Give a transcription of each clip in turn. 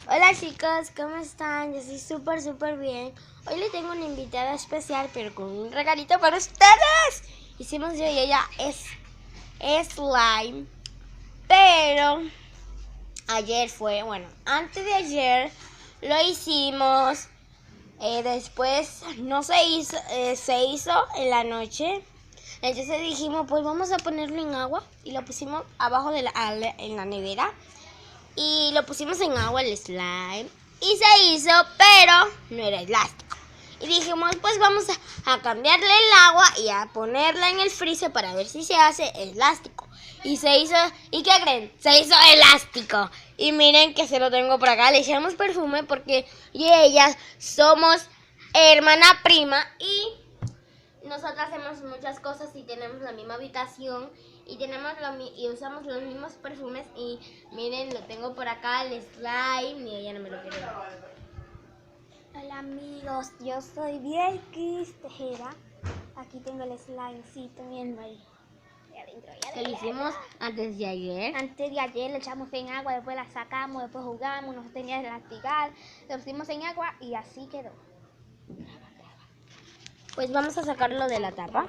Hola chicos, ¿cómo están? Yo estoy súper bien. Hoy le tengo una invitada especial, pero con un regalito para ustedes. Hicimos yo y ella es slime, pero antes de ayer lo hicimos. Después no se hizo, se hizo en la noche. Entonces dijimos, pues vamos a ponerlo en agua y lo pusimos abajo en la nevera. Y lo pusimos en agua el slime y se hizo, pero no era elástico. Y dijimos, pues vamos a cambiarle el agua y a ponerla en el freezer para ver si se hace elástico. Y se hizo, ¿y qué creen? Se hizo elástico. Y miren que se lo tengo por acá. Le echamos perfume porque yo y ella somos hermana prima y nosotras hacemos muchas cosas y tenemos la misma habitación y usamos los mismos perfumes. Y miren, lo tengo por acá, el slime, y ella no me lo quiere dar. Hola amigos, yo soy Bielkis Tejera. Aquí tengo el slimecito, miren ahí. Que lo hicimos antes de ayer. Antes de ayer lo echamos en agua, después la sacamos, después jugamos, nos tenía que elasticar, lo pusimos en agua y así quedó. Pues vamos a sacarlo de la tapa.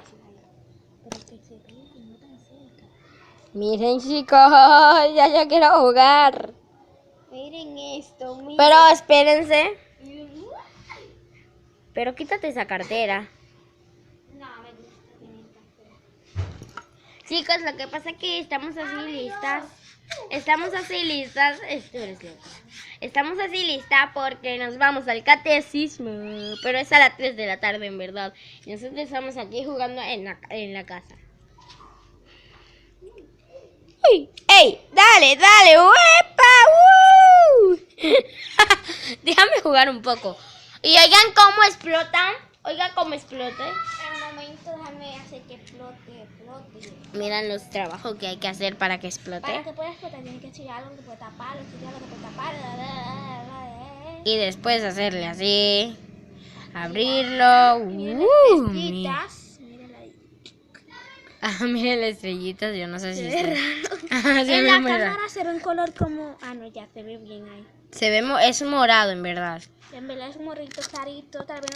Miren chicos, ya yo quiero jugar. Miren esto, miren. Pero espérense. Pero quítate esa cartera. No, me gusta tener cartera. Chicos, lo que pasa es que estamos así listas. Estamos así listas porque nos vamos al catecismo. Pero es a las 3 de la tarde en verdad. Y nosotros estamos aquí jugando en la casa. ¡Uy! ¡Ey! ¡Dale! ¡Uepa! Déjame jugar un poco. Y oigan cómo explotan. Oigan cómo explote. En un momento déjame hacer que explote. Miran los trabajos que hay que hacer para que explote. Para que pueda explotar tienes que echar algo que puede tapar, Y después hacerle así. Abrirlo. Miren las estrellitas. Miren ahí. Miren las estrellitas. Yo no sé si Se ve raro. En la cámara se ve un color como... Ah, no, ya se ve bien ahí. Es morado en verdad. En verdad es un morrito clarito, tal vez.